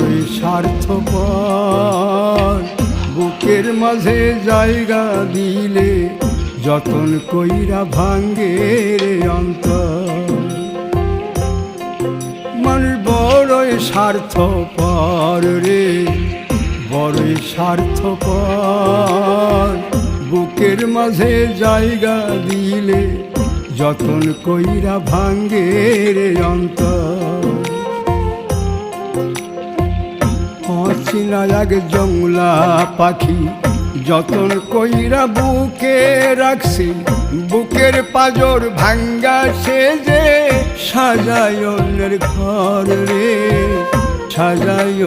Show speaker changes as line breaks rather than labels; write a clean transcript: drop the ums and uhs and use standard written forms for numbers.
বড়ই স্বার্থপর। বুকের মাঝে জায়গা দিলে যতন কইরা ভাঙ্গে রে অন্তর। মানুষ বড়ই স্বার্থপর রে, বড়ই স্বার্থপর। বুকের মাঝে জায়গা দিলে যতন কইরা ভাঙ্গে রে অন্তর। অচিনা এক জংলা পাখি যতন কইরা বুকে রাখছি, বুকের পাজর ভাঙ্গা সে যে সাজায় অন্যের ঘর রে, সাজায়